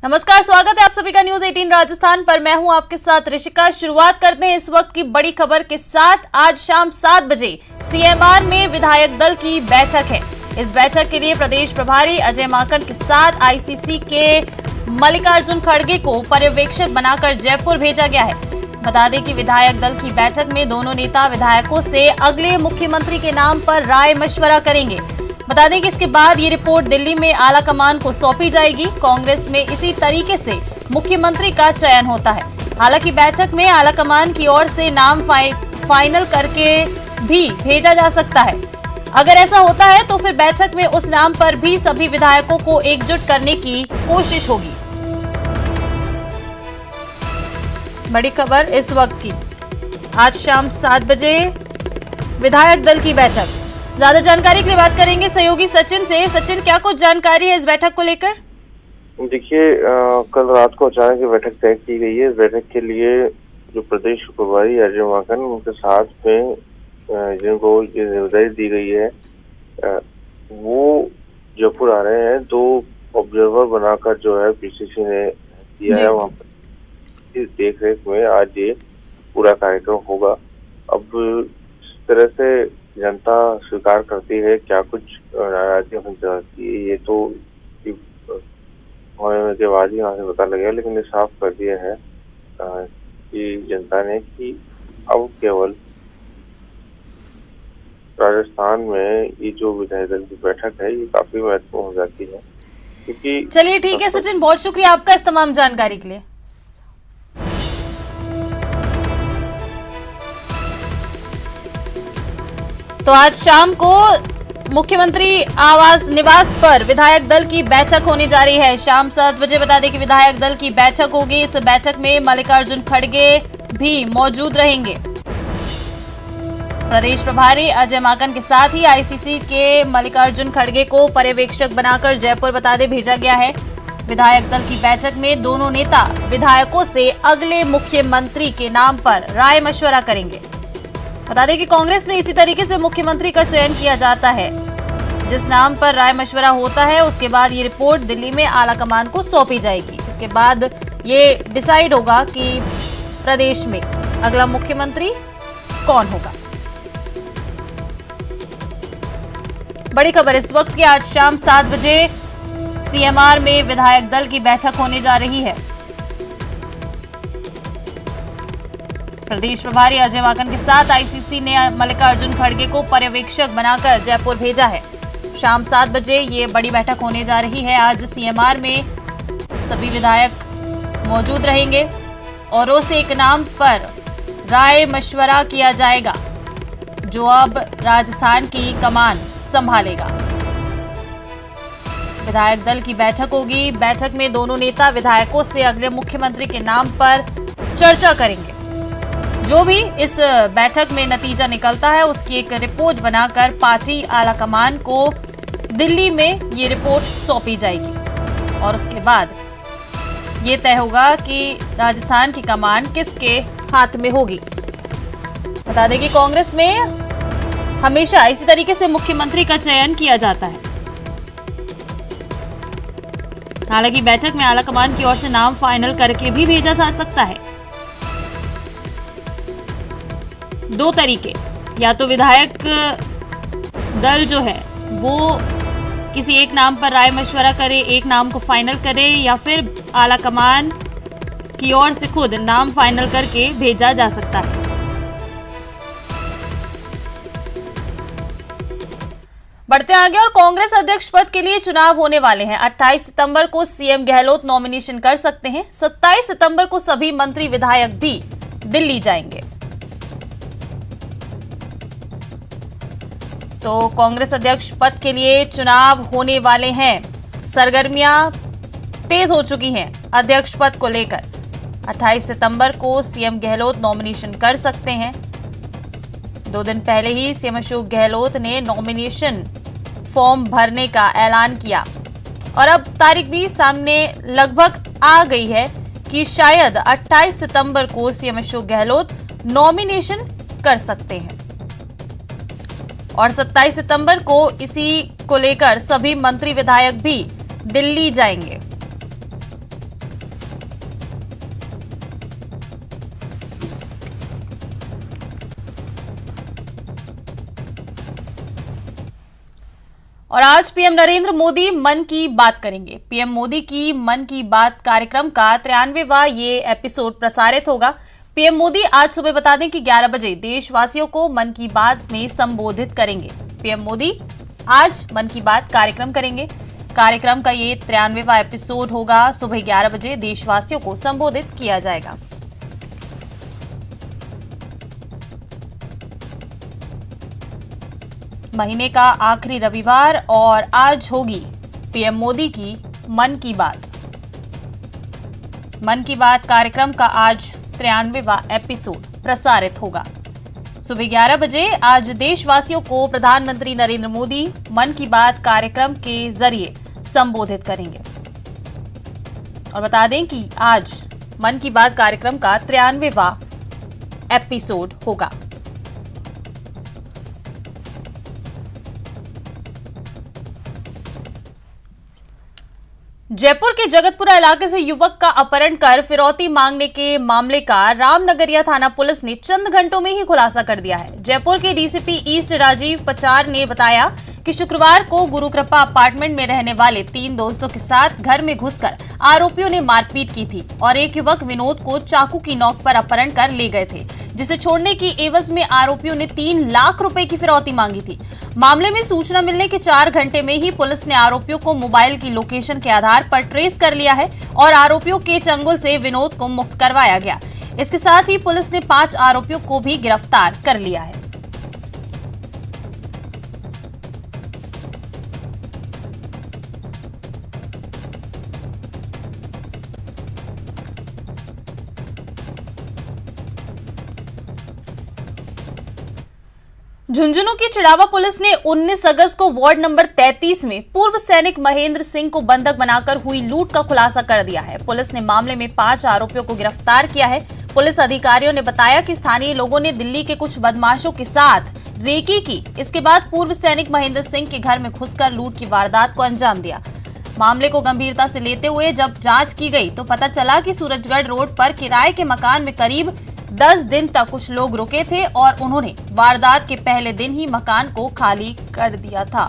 नमस्कार, स्वागत है आप सभी का न्यूज 18 राजस्थान पर। मैं हूं आपके साथ ऋषिका। शुरुआत करते हैं इस वक्त की बड़ी खबर के साथ। आज शाम 7 बजे सीएमआर में विधायक दल की बैठक है। इस बैठक के लिए प्रदेश प्रभारी अजय माकन के साथ आईसीसी के मल्लिकार्जुन खड़गे को पर्यवेक्षक बनाकर जयपुर भेजा गया है। बता दें कि विधायक दल की बैठक में दोनों नेता विधायकों से अगले मुख्यमंत्री के नाम पर राय मशवरा करेंगे। बता दें कि इसके बाद ये रिपोर्ट दिल्ली में आला कमान को सौंपी जाएगी। कांग्रेस में इसी तरीके से मुख्यमंत्री का चयन होता है। हालांकि बैठक में आला कमान की ओर से नाम फाइनल करके भी भेजा जा सकता है। अगर ऐसा होता है तो फिर बैठक में उस नाम पर भी सभी विधायकों को एकजुट करने की कोशिश होगी। बड़ी खबर इस वक्त की। आज शाम 7 बजे विधायक दल की बैठक। ज्यादा जानकारी के लिए बात करेंगे सहयोगी सचिन से। सचिन, क्या कुछ जानकारी है इस बैठक को लेकर? देखिए, कल रात को अचानक ये बैठक तय की गई है। इस बैठक के लिए जो प्रदेश प्रभारी अजय माकन, उनके साथ में जिनको ये जिम्मेदारी दी गई है, वो जयपुर आ रहे हैं। 2 ऑब्जर्वर बनाकर जो है पीसीसी ने दिया है, वहाँ पर इस देख रेख में आज ये पूरा कार्यक्रम होगा। अब इस तरह से जनता स्वीकार करती है, क्या कुछ नाराजगी होनी चाहती है, ये तो होने के बाद ही यहाँ से पता लगेगा। लेकिन ये साफ कर दिया है कि जनता ने कि अब केवल राजस्थान में ये जो विधायक दल की बैठक है, ये काफी महत्वपूर्ण हो जाती है, क्योंकि चलिए ठीक है सचिन, बहुत शुक्रिया आपका इस तमाम जानकारी के लिए। तो आज शाम को मुख्यमंत्री आवास निवास पर विधायक दल की बैठक होने जा रही है। शाम 7 बजे बता दें कि विधायक दल की बैठक होगी। इस बैठक में मल्लिकार्जुन खड़गे भी मौजूद रहेंगे। प्रदेश प्रभारी अजय माकन के साथ ही आईसीसी के मल्लिकार्जुन खड़गे को पर्यवेक्षक बनाकर जयपुर बता दें भेजा गया है। विधायक दल की बैठक में दोनों नेता विधायकों से अगले मुख्यमंत्री के नाम पर राय मशवरा करेंगे। बता दें कि कांग्रेस में इसी तरीके से मुख्यमंत्री का चयन किया जाता है। जिस नाम पर राय मशवरा होता है उसके बाद ये रिपोर्ट दिल्ली में आला कमान को सौंपी जाएगी। इसके बाद ये डिसाइड होगा कि प्रदेश में अगला मुख्यमंत्री कौन होगा। बड़ी खबर इस वक्त की। आज शाम 7 बजे सीएमआर में विधायक दल की बैठक होने जा रही है। प्रदेश प्रभारी अजय माकन के साथ आईसीसी ने मल्लिकार्जुन खड़गे को पर्यवेक्षक बनाकर जयपुर भेजा है। शाम 7 बजे ये बड़ी बैठक होने जा रही है। आज सीएमआर में सभी विधायक मौजूद रहेंगे और उस एक नाम पर राय मशवरा किया जाएगा जो अब राजस्थान की कमान संभालेगा। विधायक दल की बैठक होगी। बैठक में दोनों नेता विधायकों से अगले मुख्यमंत्री के नाम पर चर्चा करेंगे। जो भी इस बैठक में नतीजा निकलता है उसकी एक रिपोर्ट बनाकर पार्टी आला कमान को दिल्ली में ये रिपोर्ट सौंपी जाएगी और उसके बाद ये तय होगा कि राजस्थान की कमान किसके हाथ में होगी। बता दें कि कांग्रेस में हमेशा इसी तरीके से मुख्यमंत्री का चयन किया जाता है। हालांकि बैठक में आला कमान की ओर से नाम फाइनल करके भी भेजा जा सकता है। 2 तरीके, या तो विधायक दल जो है वो किसी एक नाम पर राय मशवरा करे, एक नाम को फाइनल करे, या फिर आला कमान की ओर से खुद नाम फाइनल करके भेजा जा सकता है। बढ़ते आगे और कांग्रेस अध्यक्ष पद के लिए चुनाव होने वाले हैं। 28 सितंबर को सीएम गहलोत नॉमिनेशन कर सकते हैं। 27 सितंबर को सभी मंत्री विधायक भी दिल्ली जाएंगे। तो कांग्रेस अध्यक्ष पद के लिए चुनाव होने वाले हैं। सरगर्मियां तेज हो चुकी हैं अध्यक्ष पद को लेकर। 28 सितंबर को सीएम गहलोत नॉमिनेशन कर सकते हैं। 2 दिन पहले ही सीएम अशोक गहलोत ने नॉमिनेशन फॉर्म भरने का ऐलान किया और अब तारीख भी सामने लगभग आ गई है कि शायद 28 सितंबर को सीएम अशोक गहलोत नॉमिनेशन कर सकते हैं और 27 सितंबर को इसी को लेकर सभी मंत्री विधायक भी दिल्ली जाएंगे। और आज पीएम नरेंद्र मोदी मन की बात करेंगे। पीएम मोदी की मन की बात कार्यक्रम का 93वां ये एपिसोड प्रसारित होगा। पीएम मोदी आज सुबह बता दें कि 11 बजे देशवासियों को मन की बात में संबोधित करेंगे। पीएम मोदी आज मन की बात कार्यक्रम करेंगे। कार्यक्रम का ये 93वां एपिसोड होगा। सुबह 11 बजे देशवासियों को संबोधित किया जाएगा। महीने का आखिरी रविवार और आज होगी पीएम मोदी की मन की बात। मन की बात कार्यक्रम का आज 93वां एपिसोड प्रसारित होगा। सुबह 11 बजे आज देशवासियों को प्रधानमंत्री नरेंद्र मोदी मन की बात कार्यक्रम के जरिए संबोधित करेंगे। और बता दें कि आज मन की बात कार्यक्रम का 93वां एपिसोड होगा। जयपुर के जगतपुरा इलाके से युवक का अपहरण कर फिरौती मांगने के मामले का रामनगरिया थाना पुलिस ने चंद घंटों में ही खुलासा कर दिया है। जयपुर के डीसीपी ईस्ट राजीव पचार ने बताया कि शुक्रवार को गुरुकृपा अपार्टमेंट में रहने वाले 3 दोस्तों के साथ घर में घुसकर आरोपियों ने मारपीट की थी और एक युवक विनोद को चाकू की नोक पर अपहरण कर ले गए थे, जिसे छोड़ने की एवज में आरोपियों ने 3 लाख रुपए की फिरौती मांगी थी। मामले में सूचना मिलने के 4 घंटे में ही पुलिस ने आरोपियों को मोबाइल की लोकेशन के आधार पर ट्रेस कर लिया है और आरोपियों के चंगुल से विनोद को मुक्त करवाया गया। इसके साथ ही पुलिस ने 5 आरोपियों को भी गिरफ्तार कर लिया है। झुंझुनू की चिड़ावा पुलिस ने 19 अगस्त को वार्ड नंबर 33 में पूर्व सैनिक महेंद्र सिंह को बंधक बनाकर हुई लूट का खुलासा कर दिया है। पुलिस ने मामले में 5 आरोपियों को गिरफ्तार किया है। पुलिस अधिकारियों ने बताया कि स्थानीय लोगों ने दिल्ली के कुछ बदमाशों के साथ रेकी की। इसके बाद पूर्व सैनिक महेंद्र सिंह के घर में घुसकर लूट की वारदात को अंजाम दिया। मामले को गंभीरता से लेते हुए जब जांच की गई तो पता चला कि सूरजगढ़ रोड पर किराए के मकान में करीब 10 दिन तक कुछ लोग रुके थे और उन्होंने वारदात के पहले दिन ही मकान को खाली कर दिया था।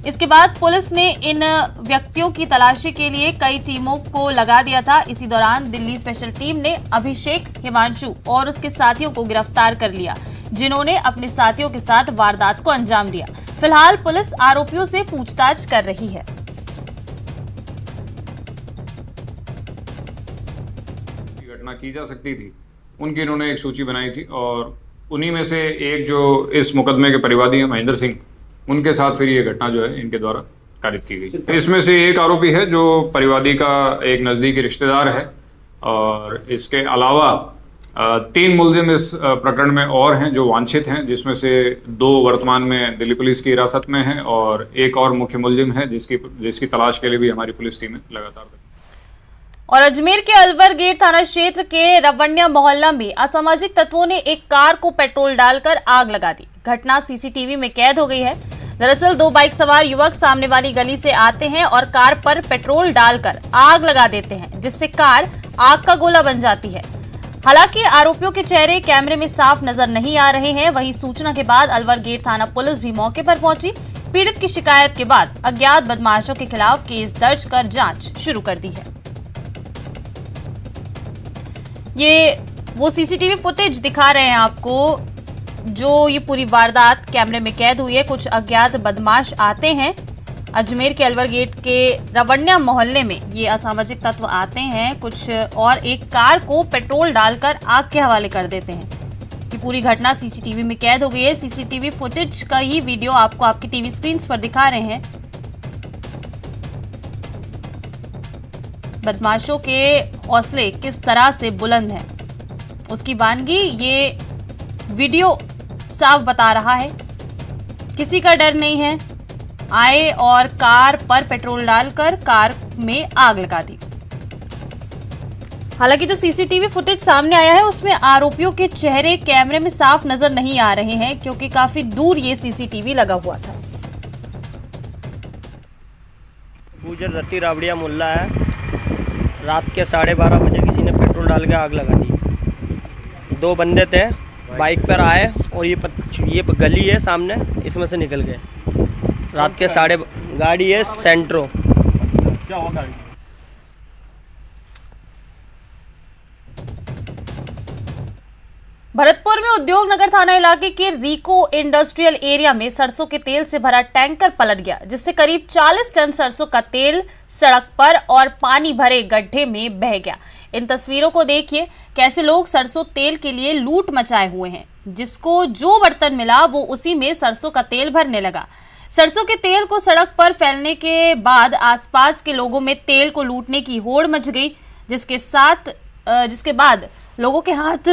इसके बाद पुलिस ने इन व्यक्तियों की तलाशी के लिए कई टीमों को लगा दिया था। इसी दौरान दिल्ली स्पेशल टीम ने अभिषेक, हिमांशु और उसके साथियों को गिरफ्तार कर लिया, जिन्होंने अपने साथियों के साथ वारदात को अंजाम दिया। फिलहाल पुलिस आरोपियों से पूछताछ कर रही है। घटना की जा सकती थी, उनकी इन्होंने एक सूची बनाई थी और उन्हीं में से एक जो इस मुकदमे के परिवादी हैं महेंद्र सिंह, उनके साथ फिर ये घटना जो है इनके द्वारा कारित की गई। इसमें से एक आरोपी है जो परिवादी का एक नज़दीकी रिश्तेदार है और इसके अलावा 3 मुलजिम इस प्रकरण में और हैं जो वांछित हैं, जिसमें से 2 वर्तमान में दिल्ली पुलिस की हिरासत में हैं और एक और मुख्य मुलजिम है जिसकी तलाश के लिए भी हमारी पुलिस टीमें लगातार। और अजमेर के अलवर गेट थाना क्षेत्र के रवण्या मोहल्ला में असामाजिक तत्वों ने एक कार को पेट्रोल डालकर आग लगा दी। घटना सीसीटीवी में कैद हो गई है। दरअसल 2 बाइक सवार युवक सामने वाली गली से आते हैं और कार पर पेट्रोल डालकर आग लगा देते हैं, जिससे कार आग का गोला बन जाती है। हालांकि आरोपियों के चेहरे कैमरे में साफ नजर नहीं आ रहे हैं। वहीं सूचना के बाद अलवर गेट थाना पुलिस भी मौके पर पहुंची। पीड़ित की शिकायत के बाद अज्ञात बदमाशों के खिलाफ केस दर्ज कर जांच शुरू कर दी है। ये वो सीसीटीवी फुटेज दिखा रहे हैं आपको, जो ये पूरी वारदात कैमरे में कैद हुई है। कुछ अज्ञात बदमाश आते हैं अजमेर के अलवर गेट के रवण्या मोहल्ले में, ये असामाजिक तत्व आते हैं कुछ और एक कार को पेट्रोल डालकर आग के हवाले कर देते हैं। ये पूरी घटना सीसीटीवी में कैद हो गई है। सीसीटीवी फुटेज का ही वीडियो आपको आपकी टीवी स्क्रीन पर दिखा रहे हैं। बदमाशों के हौसले किस तरह से बुलंद हैं, उसकी वानगी ये वीडियो साफ बता रहा है। किसी का डर नहीं है, आए और कार पर पेट्रोल डालकर कार में आग लगा दी। हालांकि जो सीसीटीवी फुटेज सामने आया है उसमें आरोपियों के चेहरे कैमरे में साफ नजर नहीं आ रहे हैं, क्योंकि काफी दूर ये सीसीटीवी लगा हुआ था। गुजर रत्ती रावड़िया मोहल्ला है। रात के 12:30 बजे किसी ने पेट्रोल डाल के आग लगा दी। 2 बंदे थे, बाइक पर आए और ये गली है सामने, इसमें से निकल गए। रात के गाड़ी है सेंट्रो। क्या हुआ गाड़ी? भरतपुर में उद्योग नगर थाना इलाके के रिको इंडस्ट्रियल एरिया में सरसों के तेल से भरा टैंकर पलट गया, जिससे करीब 40 टन सरसों का तेल सड़क पर और पानी भरे गड्ढे में बह गया। इन तस्वीरों को देखिए, कैसे लोग सरसों तेल के लिए लूट मचाए हुए हैं। जिसको जो बर्तन मिला वो उसी में सरसों का तेल भरने लगा। सरसों के तेल को सड़क पर फैलने के बाद आसपास के लोगों में तेल को लूटने की होड़ मच गई, जिसके बाद लोगों के हाथ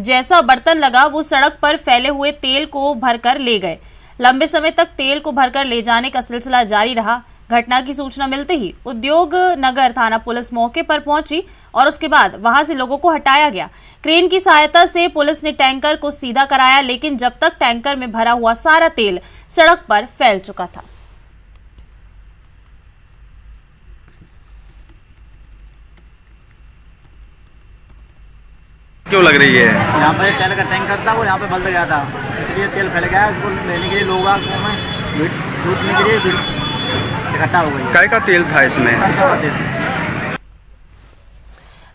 जैसा बर्तन लगा वो सड़क पर फैले हुए तेल को भरकर ले गए। लंबे समय तक तेल को भरकर ले जाने का सिलसिला जारी रहा। घटना की सूचना मिलते ही उद्योग नगर थाना पुलिस मौके पर पहुंची और उसके बाद वहां से लोगों को हटाया गया। क्रेन की सहायता से पुलिस ने टैंकर को सीधा कराया, लेकिन जब तक टैंकर में भरा हुआ सारा तेल सड़क पर फैल चुका था। क्यों लग रही है? यहाँ पर एक तेल का टैंकर था, वो यहाँ पे बंद गया था, इसलिए तेल फैल गया। उसको लेने के लिए लोग लूटने के लिए इकट्ठा हो गई। काय का तेल था इसमें? सरसों का तेल।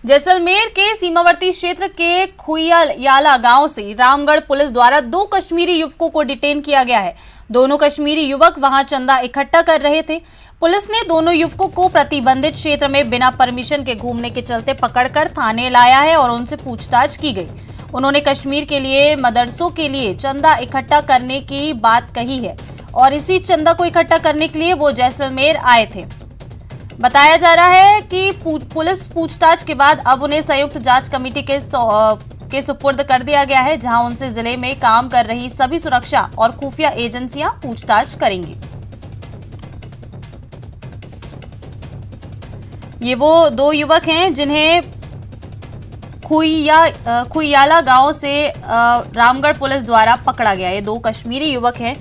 जैसलमेर के सीमावर्ती क्षेत्र के खुइयाला गांव से रामगढ़ पुलिस द्वारा 2 कश्मीरी युवकों को डिटेन किया गया है। दोनों कश्मीरी युवक वहां चंदा इकट्ठा कर रहे थे। पुलिस ने दोनों युवकों को प्रतिबंधित क्षेत्र में बिना परमिशन के घूमने के चलते पकड़कर थाने लाया है और उनसे पूछताछ की गई। उन्होंने कश्मीर के लिए मदरसों के लिए चंदा इकट्ठा करने की बात कही है और इसी चंदा को इकट्ठा करने के लिए वो जैसलमेर आए थे। बताया जा रहा है कि पुलिस पूछताछ के बाद अब उन्हें संयुक्त जांच कमेटी के सुपुर्द कर दिया गया है, जहां उनसे जिले में काम कर रही सभी सुरक्षा और खुफिया एजेंसियां पूछताछ करेंगी। ये वो 2 युवक हैं जिन्हें खुइयाला गांव से रामगढ़ पुलिस द्वारा पकड़ा गया। ये 2 कश्मीरी युवक हैं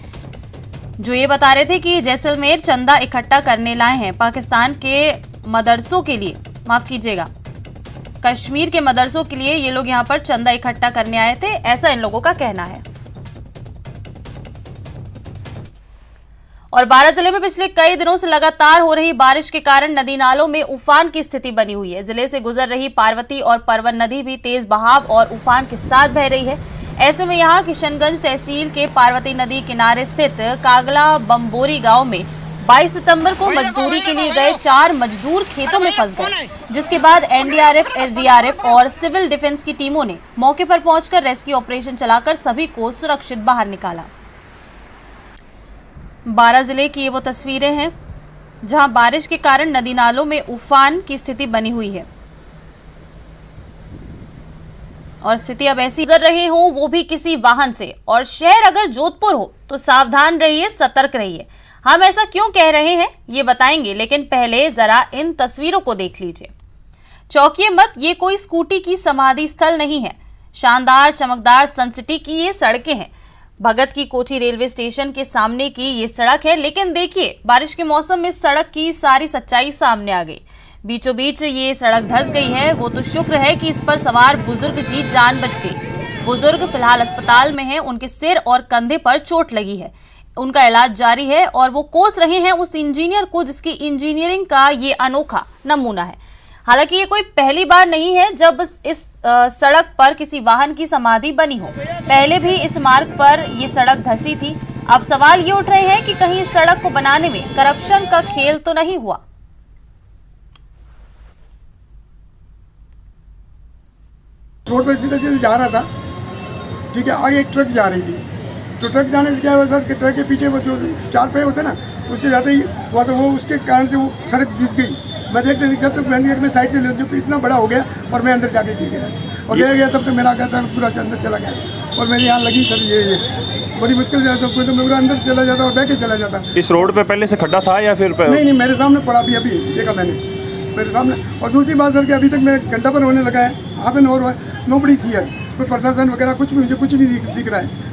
जो ये बता रहे थे कि जैसलमेर चंदा इकट्ठा करने लाए हैं। पाकिस्तान के मदरसों के लिए, माफ कीजिएगा, कश्मीर के मदरसों के लिए ये लोग यहाँ पर चंदा इकट्ठा करने आए थे, ऐसा इन लोगों का कहना है। और बारां जिले में पिछले कई दिनों से लगातार हो रही बारिश के कारण नदी नालों में उफान की स्थिति बनी हुई है। जिले से गुजर रही पार्वती और परवन नदी भी तेज बहाव और उफान के साथ बह रही है। ऐसे में यहाँ किशनगंज तहसील के पार्वती नदी किनारे स्थित कागला बम्बोरी गांव में 22 सितंबर को मजदूरी के लिए गए 4 मजदूर खेतों में फंस गए, जिसके बाद एनडीआरएफ, एसडीआरएफ और सिविल डिफेंस की टीमों ने मौके पर पहुंचकर रेस्क्यू ऑपरेशन चलाकर सभी को सुरक्षित बाहर निकाला। बारां जिले की ये वो तस्वीरें हैं जहां बारिश के कारण नदी नालों में उफान की स्थिति बनी हुई है और स्थिति अब ऐसी गुजर रहे हो वो भी किसी वाहन से, और शहर अगर जोधपुर हो तो सावधान रहिए, सतर्क रहिए। हम ऐसा क्यों कह रहे हैं ये बताएंगे, लेकिन पहले जरा इन तस्वीरों को देख लीजिए। चौंकिए मत, ये कोई स्कूटी की समाधि स्थल नहीं है। शानदार चमकदार सनसिटी की ये सड़कें हैं। भगत की कोठी रेलवे स्टेशन के सामने की ये सड़क है, लेकिन देखिए बारिश के मौसम में सड़क की सारी सच्चाई सामने आ गई। बीचों बीच ये सड़क धंस गई है। वो तो शुक्र है कि इस पर सवार बुजुर्ग की जान बच गई। बुजुर्ग फिलहाल अस्पताल में हैं, उनके सिर और कंधे पर चोट लगी है। उनका इलाज जारी है और वो कोस रहे हैं उस इंजीनियर को जिसकी इंजीनियरिंग का ये अनोखा नमूना है। हालांकि ये कोई पहली बार नहीं है जब इस सड़क पर किसी वाहन की समाधि बनी हो। पहले भी इस मार्ग पर ये सड़क धंसी थी। अब सवाल ये उठ रहे हैं कि कहीं इस सड़क को बनाने में करप्शन का खेल तो नहीं हुआ। रोड पर सीधे सीधे जा रहा था, ठीक है, आगे एक ट्रक जा रही थी, तो ट्रक जाने से क्या हुआ सर, ट्रक के पीछे वो जो 4 पहिए होते ना, उसके जाते ही हुआ तो वो उसके कारण से वो सड़क घिस गई। मैं देखते जब तक मैं साइड से ले तो इतना बड़ा हो गया और मैं अंदर जाके गिर गया और गया तब तक मेरा आगे पूरा अंदर चला गया और मेरे यहाँ लगी सर ये बड़ी मुश्किल से तो मैं पूरा अंदर चला जाता और बह के चला जाता। इस रोड पे पहले से खड्डा था या फिर नहीं, मेरे सामने पड़ा भी, अभी देखा मैंने मेरे सामने। और दूसरी बात सर कि अभी तक मैं घंटा पर होने लगा है, हाफ एन आवर नो बड़ी सी है, कोई प्रशासन वगैरह कुछ भी, मुझे कुछ नहीं दिख रहा है।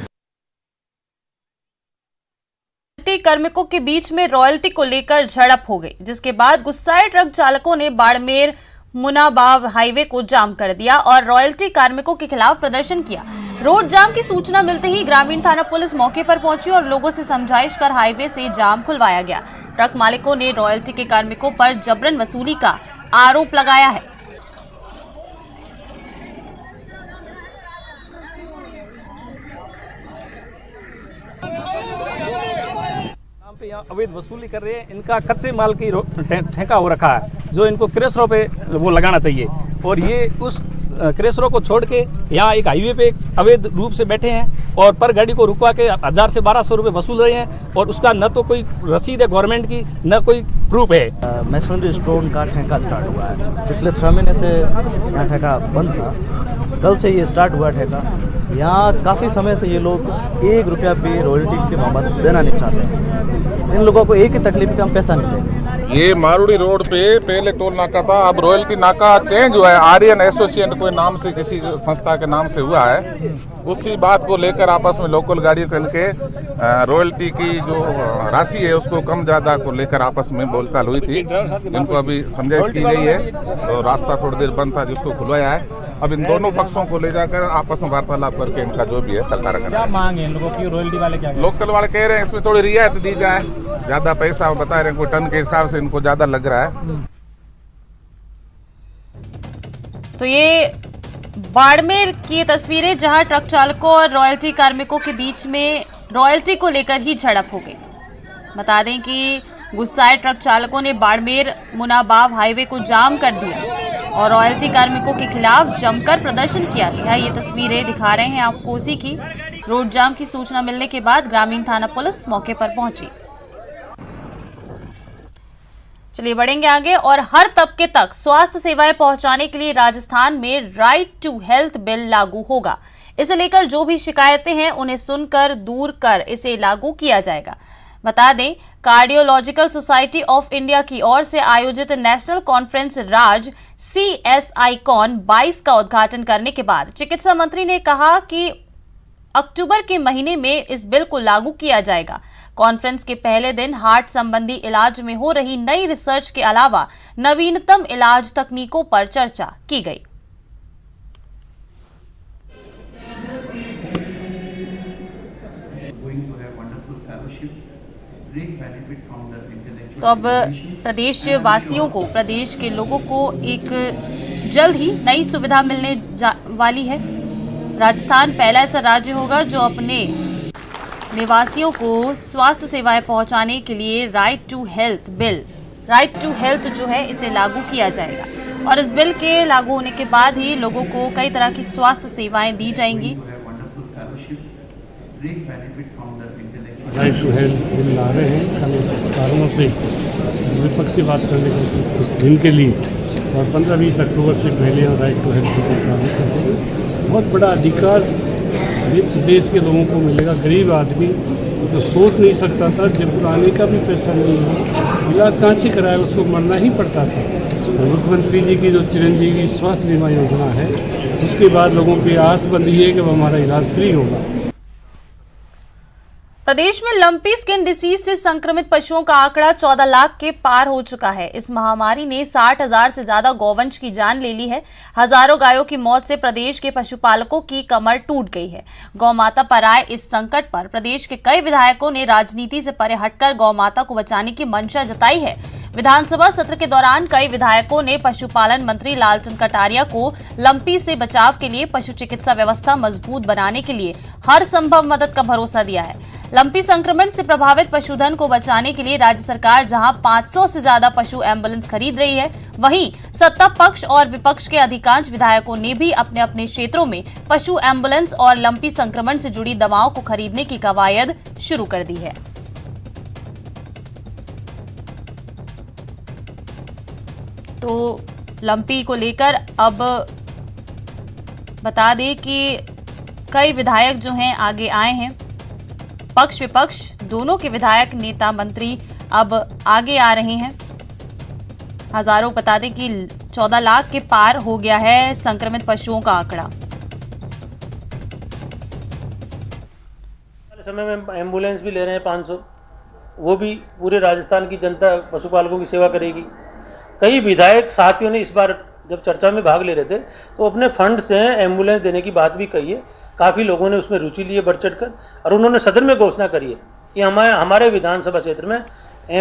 कार्मिकों के बीच में रॉयल्टी को लेकर झड़प हो गई, जिसके बाद गुस्साए ट्रक चालकों ने बाड़मेर मुनाबाव हाईवे को जाम कर दिया और रॉयल्टी कार्मिकों के खिलाफ प्रदर्शन किया। रोड जाम की सूचना मिलते ही ग्रामीण थाना पुलिस मौके पर पहुंची और लोगों से समझाइश कर हाईवे से जाम खुलवाया गया। ट्रक मालिकों ने रॉयल्टी के कार्मिकों पर जबरन वसूली का आरोप लगाया है। पे यहाँ अवैध वसूली कर रहे हैं। इनका कच्चे माल की ठेका हो रखा है जो इनको क्रेशरों पे वो लगाना चाहिए, और ये उस क्रेशरों को छोड़ के यहाँ एक हाईवे पे अवैध रूप से बैठे हैं और पर गाड़ी को रुकवा के 1000 से 1200 रुपये वसूल रहे हैं, और उसका न तो कोई रसीद है गवर्नमेंट की, न कोई प्रूफ है। मैसनरी स्टोन का ठेका स्टार्ट हुआ है। पिछले 6 महीने से यहाँ ठेका बंद था, कल से ये स्टार्ट हुआ ठेका। यहाँ काफ़ी समय से ये लोग 1 रुपया भी रॉयल्टी के बाबत देना नहीं चाहते। इन लोगों को एक ही तकलीफ है कि हम पैसा नहीं देंगे। ये मारूड़ी रोड पे पहले टोल नाका था, अब रॉयल्टी नाका चेंज हुआ है। आर्यन एसोसिएशन कोई नाम से किसी संस्था के नाम से हुआ है। उसी बात को लेकर आपस में लोकल गाड़ी करके रॉयल्टी की जो राशि है उसको कम ज़्यादा को लेकर आपस में बोलचाल हुई थी। इनको अभी समझाइश की गई है, तो रास्ता थोड़ी देर बंद था जिसको खुलवाया है। अब इन दोनों पक्षों को ले जाकर आपस में वार्तालाप करके इनका जो भी है सरकार का क्या मांग है इन लोगों की? रॉयल्टी वाले क्या लोकल वाले कह रहे हैं इसमें थोड़ी रियायत दी जाए, ज़्यादा पैसा बता रहे हैं, कोई टन के हिसाब से इनको ज़्यादा लग रहा है। तो ये बाड़मेर की तस्वीरें जहां ट्रक चालकों और रॉयल्टी कार्मिकों के बीच में रॉयल्टी को लेकर ही झड़प हो गई। बता दें कि गुस्साए ट्रक चालकों ने बाड़मेर मुनाबाव हाईवे को जाम कर दिया और रॉयल्टी कार्मिकों के खिलाफ जमकर प्रदर्शन किया गया। ये तस्वीरें दिखा रहे हैं आपको उसी की। रोड जाम की सूचना मिलने के बाद ग्रामीण थाना पुलिस मौके पर पहुंची। चलिए बढ़ेंगे आगे और हर तबके तक स्वास्थ्य सेवाएं पहुंचाने के लिए राजस्थान में राइट टू हेल्थ बिल लागू होगा। इसे लेकर जो भी शिकायतें हैं उन्हें सुनकर दूर कर इसे लागू किया जाएगा। बता दें, कार्डियोलॉजिकल सोसाइटी ऑफ इंडिया की ओर से आयोजित नेशनल कॉन्फ्रेंस राज CSICON 22 का उद्घाटन करने के बाद चिकित्सा मंत्री ने कहा कि अक्टूबर के महीने में इस बिल को लागू किया जाएगा। कॉन्फ्रेंस के पहले दिन हार्ट संबंधी इलाज में हो रही नई रिसर्च के अलावा नवीनतम इलाज तकनीकों पर चर्चा की गई। तो अब प्रदेश वासियों को, प्रदेश के लोगों को एक जल्द ही नई सुविधा मिलने वाली है। राजस्थान पहला ऐसा राज्य होगा जो अपने निवासियों को स्वास्थ्य सेवाएं पहुंचाने के लिए right to health bill, right to health जो है इसे लागू किया जाएगा। और इस बिल के लागू होने के बाद ही लोगों को कई तरह की स्वास्थ्य सेवाएं दी जाएंगी। राइट टू हेल्थ बिल ला रहे हैं कल कारणों से विपक्ष से बात करने के कुछ दिन के लिए, और 15-20 अक्टूबर से पहले राइट टू हेल्थ बिल लागू कर देंगे। बहुत बड़ा अधिकार देश के लोगों को मिलेगा। गरीब आदमी जो सोच नहीं सकता था, जब पुराने का भी पैसा नहीं है, इलाज कहाँ से कराया, उसको मरना ही पड़ता था। मुख्यमंत्री जी की जो चिरंजीवी स्वास्थ्य बीमा योजना है, उसके बाद लोगों की आस बंधी है कि वो हमारा इलाज फ्री होगा। प्रदेश में लंपी स्किन डिसीज से संक्रमित पशुओं का आंकड़ा 14 लाख के पार हो चुका है। इस महामारी ने 60,000 से ज्यादा गौवंश की जान ले ली है। हजारों गायों की मौत से प्रदेश के पशुपालकों की कमर टूट गई है। गौमाता पर आए इस संकट पर प्रदेश के कई विधायकों ने राजनीति से परे हटकर गौमाता को बचाने की मंशा जताई है। विधानसभा सत्र के दौरान कई विधायकों ने पशुपालन मंत्री लालचंद कटारिया को लंपी से बचाव के लिए पशु चिकित्सा व्यवस्था मजबूत बनाने के लिए हर संभव मदद का भरोसा दिया है। लंपी संक्रमण से प्रभावित पशुधन को बचाने के लिए राज्य सरकार जहां 500 से ज्यादा पशु एम्बुलेंस खरीद रही है, वहीं सत्ता पक्ष और विपक्ष के अधिकांश विधायकों ने भी अपने अपने क्षेत्रों में पशु एम्बुलेंस और लंपी संक्रमण से जुड़ी दवाओं को खरीदने की कवायद शुरू कर दी है। तो लंपी को लेकर अब बता दें कि कई विधायक जो हैं आगे आए हैं। पक्ष विपक्ष दोनों के विधायक, नेता, मंत्री अब आगे आ रहे हैं। हजारों, बता दें कि 14 लाख के पार हो गया है संक्रमित पशुओं का आंकड़ा। समय में एम्बुलेंस भी ले रहे हैं 500, वो भी पूरे राजस्थान की जनता पशुपालकों की सेवा करेगी। कई विधायक साथियों ने इस बार जब चर्चा में भाग ले रहे थे तो अपने फंड से एम्बुलेंस देने की बात भी कही है। काफ़ी लोगों ने उसमें रुचि ली है बढ़ चढ़ कर, और उन्होंने सदन में घोषणा करी है कि हमारे विधानसभा क्षेत्र में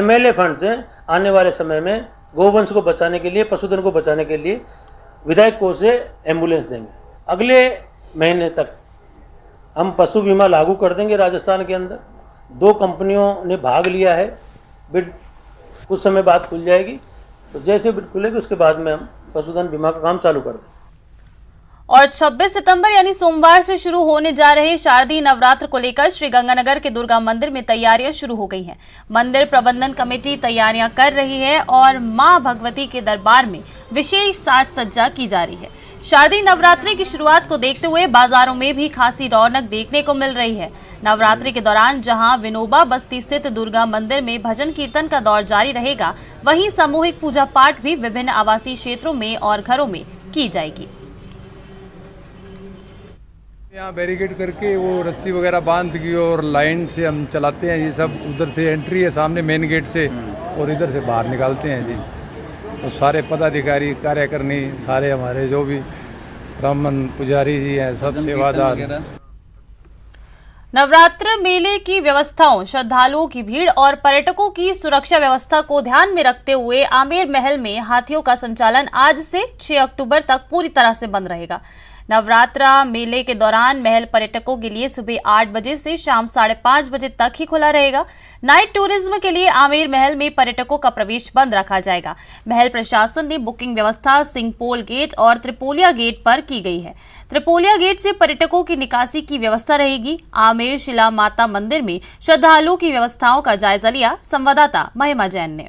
MLA फंड से आने वाले समय में गोवंश को बचाने के लिए, पशुधन को बचाने के लिए विधायक कोष से एम्बुलेंस देंगे। अगले महीने तक हम पशु बीमा लागू कर देंगे राजस्थान के अंदर। 2 कंपनियों ने भाग लिया है, बिड कुछ समय बाद खुल जाएगी, तो जैसे बिड खुलेगी उसके बाद में हम पशुधन बीमा का काम चालू कर देंगे। और 26 सितंबर यानी सोमवार से शुरू होने जा रहे शारदीय नवरात्र को लेकर श्री गंगानगर के दुर्गा मंदिर में तैयारियां शुरू हो गई हैं। मंदिर प्रबंधन कमेटी तैयारियां कर रही है और मां भगवती के दरबार में विशेष साज सज्जा की जा रही है। शारदीय नवरात्रि की शुरुआत को देखते हुए बाजारों में भी खासी रौनक देखने को मिल रही है। नवरात्रि के दौरान जहां विनोबा बस्ती स्थित दुर्गा मंदिर में भजन कीर्तन का दौर जारी रहेगा, वहीं सामूहिक पूजा पाठ भी विभिन्न आवासीय क्षेत्रों में और घरों में की जाएगी। यहाँ बैरिकेड करके वो रस्सी वगैरह बांध की और लाइन से हम चलाते हैं। ये सब उधर से एंट्री है सामने मेन गेट से, और इधर से बाहर निकालते हैं जी। तो सारे पदाधिकारी, कार्यकर्णी, सारे हमारे जो भी ब्राह्मण पुजारी जी हैं, सब सेवादार। नवरात्र मेले की व्यवस्थाओं, श्रद्धालुओं की भीड़ और पर्यटकों की सुरक्षा व्यवस्था को ध्यान में रखते हुए आमेर महल में हाथियों का संचालन आज से 6 अक्टूबर तक पूरी तरह से बंद रहेगा। नवरात्रा मेले के दौरान महल पर्यटकों के लिए सुबह 8 बजे से शाम 5:30 बजे तक ही खुला रहेगा। नाइट टूरिज्म के लिए आमेर महल में पर्यटकों का प्रवेश बंद रखा जाएगा। महल प्रशासन ने बुकिंग व्यवस्था सिंहपोल गेट और त्रिपोलिया गेट पर की गई है। त्रिपोलिया गेट से पर्यटकों की निकासी की व्यवस्था रहेगी। आमेर शिला माता मंदिर में श्रद्धालुओं की व्यवस्थाओं का जायजा लिया संवाददाता महिमा जैन ने।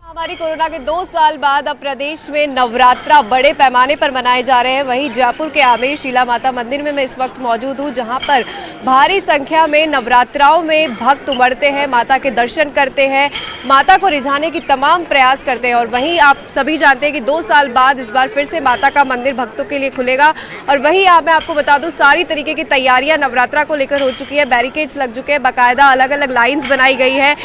हमारी कोरोना के 2 साल बाद अब प्रदेश में नवरात्रा बड़े पैमाने पर मनाए जा रहे हैं। वहीं जयपुर के आमेर शिला माता मंदिर में मैं इस वक्त मौजूद हूं, जहां पर भारी संख्या में नवरात्राओं में भक्त उमड़ते हैं, माता के दर्शन करते हैं, माता को रिझाने की तमाम प्रयास करते हैं। और वहीं आप सभी जानते हैं कि 2 साल बाद इस बार फिर से माता का मंदिर भक्तों के लिए खुलेगा। और वहीं मैं आपको बता दूं, सारी तरीके की तैयारियां नवरात्रा को लेकर हो चुकी है। बैरिकेड्स लग चुके हैं, बाकायदा अलग अलग लाइन्स बनाई गई है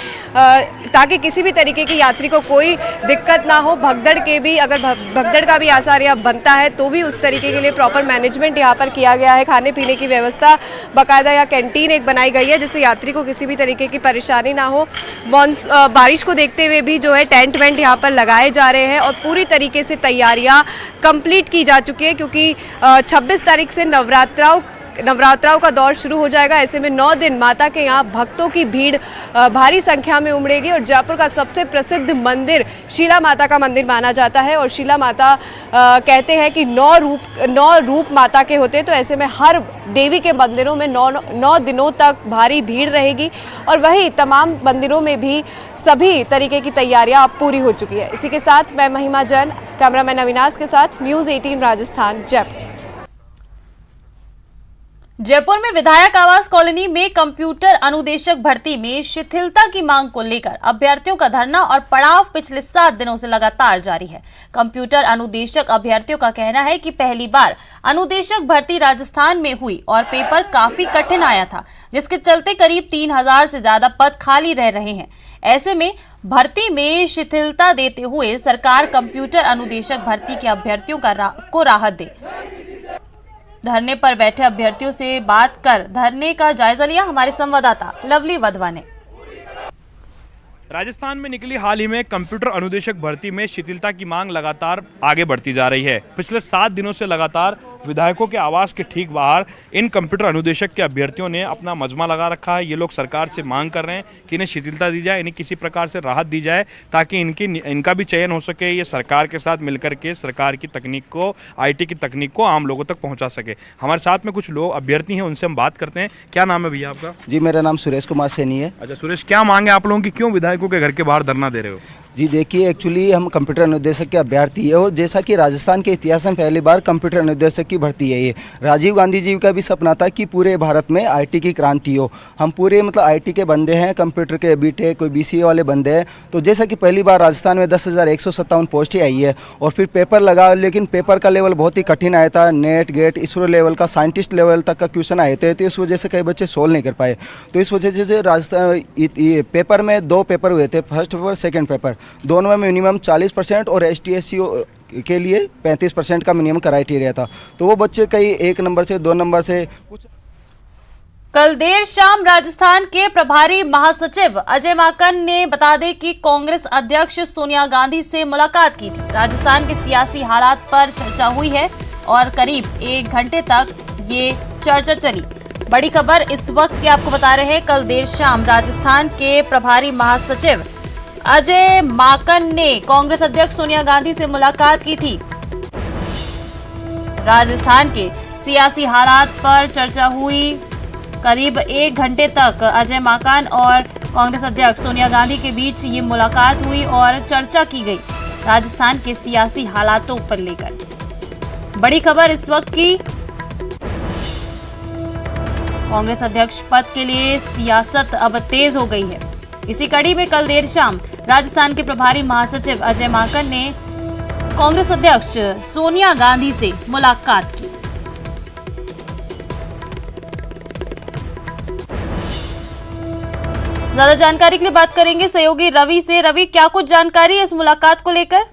ताकि किसी भी तरीके की यात्री को कोई दिक्कत ना हो। भगदड़ के भी, अगर भगदड़ का भी आसार यहाँ बनता है तो भी उस तरीके के लिए प्रॉपर मैनेजमेंट यहाँ पर किया गया है। खाने पीने की व्यवस्था बाकायदा यहाँ कैंटीन एक बनाई गई है, जिससे यात्री को किसी भी तरीके की परेशानी ना हो। बारिश को देखते हुए भी जो है टेंट वेंट यहाँ पर लगाए जा रहे हैं और पूरी तरीके से तैयारियाँ कंप्लीट की जा चुकी है, क्योंकि 26 तारीख से नवरात्राओं का दौर शुरू हो जाएगा। ऐसे में 9 दिन माता के यहाँ भक्तों की भीड़ भारी संख्या में उमड़ेगी। और जयपुर का सबसे प्रसिद्ध मंदिर शिला माता का मंदिर माना जाता है और शिला माता कहते हैं कि 9 रूप माता के होते हैं। तो ऐसे में हर देवी के मंदिरों में 9 दिनों तक भारी भीड़ रहेगी। और वहीं तमाम मंदिरों में भी सभी तरीके की तैयारियां अब पूरी हो चुकी है। इसी के साथ मैं महिमा जैन, कैमरामैन अविनाश के साथ, न्यूज़ 18 राजस्थान, जयपुर। जयपुर में विधायक आवास कॉलोनी में कंप्यूटर अनुदेशक भर्ती में शिथिलता की मांग को लेकर अभ्यर्थियों का धरना और पड़ाव पिछले 7 दिनों से लगातार जारी है। कंप्यूटर अनुदेशक अभ्यर्थियों का कहना है कि पहली बार अनुदेशक भर्ती राजस्थान में हुई और पेपर काफी कठिन आया था, जिसके चलते करीब 3000 से ज्यादा पद खाली रह रहे हैं। ऐसे में भर्ती में शिथिलता देते हुए सरकार कंप्यूटर अनुदेशक भर्ती के अभ्यर्थियों को राहत दे। धरने पर बैठे अभ्यर्थियों से बात कर धरने का जायजा लिया हमारे संवाददाता लवली वधवा ने। राजस्थान में निकली हाल ही में कंप्यूटर अनुदेशक भर्ती में शिथिलता की मांग लगातार आगे बढ़ती जा रही है। पिछले 7 दिनों से लगातार विधायकों के आवास के ठीक बाहर इन कंप्यूटर अनुदेशक के अभ्यर्थियों ने अपना मजमा लगा रखा है। ये लोग सरकार से मांग कर रहे हैं कि इन्हें शिथिलता दी जाए, इन्हें किसी प्रकार से राहत दी जाए ताकि इनका भी चयन हो सके। ये सरकार के साथ मिलकर के सरकार की तकनीक को, IT की तकनीक को आम लोगों तक पहुँचा सके। हमारे साथ में कुछ लोग अभ्यर्थी हैं, उनसे हम बात करते हैं। क्या नाम है भैया आपका? जी, मेरा नाम सुरेश कुमार सैनी है। अच्छा सुरेश, क्या मांग है आप लोगों की, क्यों विधायकों के घर के बाहर धरना दे रहे हो? जी देखिए, एक्चुअली हम कंप्यूटर अनुदेशक के अभ्यर्थी है और जैसा कि राजस्थान के इतिहास में पहली बार कंप्यूटर अनुदेशक की भर्ती है। ये राजीव गांधी जी का भी सपना था कि पूरे भारत में IT की क्रांति हो। हम पूरे IT के बंदे हैं, कंप्यूटर के BTech, कोई BCA वाले बंदे हैं। तो जैसा कि पहली बार राजस्थान में 10,157 पोस्टें आई है और फिर पेपर लगा, लेकिन पेपर का लेवल बहुत ही कठिन आया था। नेट गेट इसरो लेवल का, साइंटिस्ट लेवल तक का क्वेश्चन आए थे, तो इस वजह से कई बच्चे सोल्व नहीं कर पाए। तो इस वजह से राजस्थान पेपर में 2 पेपर हुए थे, फर्स्ट पेपर, सेकेंड पेपर, दोनों में मिनिमम 40% और ST/SC के लिए 35% का मिनिमम क्राइटेरिया था। तो वो बच्चे कई 1 नंबर से 2 नंबर से कुछ। कल देर शाम राजस्थान के प्रभारी महासचिव अजय माकन ने बता दें कि कांग्रेस अध्यक्ष सोनिया गांधी से मुलाकात की थी। राजस्थान के सियासी हालात पर चर्चा हुई है और करीब 1 घंटे तक ये चर्चा चली। बड़ी खबर इस वक्त की आपको बता रहे हैं। कल देर शाम राजस्थान के प्रभारी महासचिव अजय माकन ने कांग्रेस अध्यक्ष सोनिया गांधी से मुलाकात की थी। राजस्थान के सियासी हालात पर चर्चा हुई। करीब 1 घंटे तक अजय माकन और कांग्रेस अध्यक्ष सोनिया गांधी के बीच ये मुलाकात हुई और चर्चा की गई राजस्थान के सियासी हालातों पर लेकर। बड़ी खबर इस वक्त की, कांग्रेस अध्यक्ष पद के लिए सियासत अब तेज हो गई है। इसी कड़ी में कल देर शाम राजस्थान के प्रभारी महासचिव अजय माकन ने कांग्रेस अध्यक्ष सोनिया गांधी से मुलाकात की। ज्यादा जानकारी के लिए बात करेंगे सहयोगी रवि से। रवि, क्या कुछ जानकारी है इस मुलाकात को लेकर?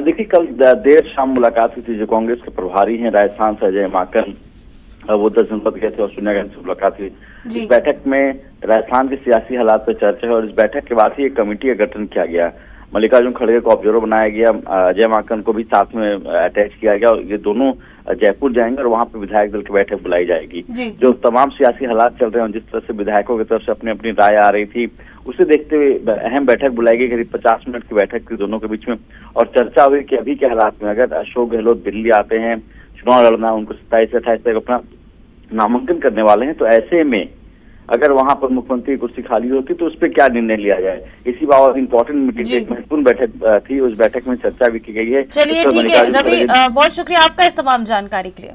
देखिए, कल देर शाम मुलाकात हुई थी। जो कांग्रेस के प्रभारी हैं राजस्थान से अजय माकन, वो 10 जनपद गए थे और सोनिया गांधी से मुलाकात हुई। इस बैठक में राजस्थान के सियासी हालात पर चर्चा है और इस बैठक के बाद ही एक कमेटी का गठन किया गया। मल्लिकार्जुन खड़गे को ऑब्जर्वर बनाया गया, अजय माकन को भी साथ में अटैच किया गया और ये दोनों जयपुर जाएंगे और वहां पे विधायक दल की बैठक बुलाई जाएगी। जो तमाम सियासी हालात चल रहे हैं, जिस तरह से विधायकों की तरफ से अपनी अपनी राय आ रही थी, उसे देखते हुए अहम बैठक बुलाई गई। करीब 50 मिनट की बैठक थी दोनों के बीच में और चर्चा हुई कि अभी के हालात में अगर अशोक गहलोत दिल्ली आते हैं, चुनाव लड़ना, उनको 27 से 28 तक अपना नामांकन करने वाले हैं, तो ऐसे में अगर वहां पर मुख्यमंत्री की कुर्सी खाली होती तो उस पर क्या निर्णय लिया जाए। इसी बाबत इंपॉर्टेंट मीटिंग, एक महत्वपूर्ण बैठक थी, उस बैठक में चर्चा भी की गई है। चलिए ठीक है रवि, बहुत शुक्रिया आपका इस तमाम जानकारी के लिए।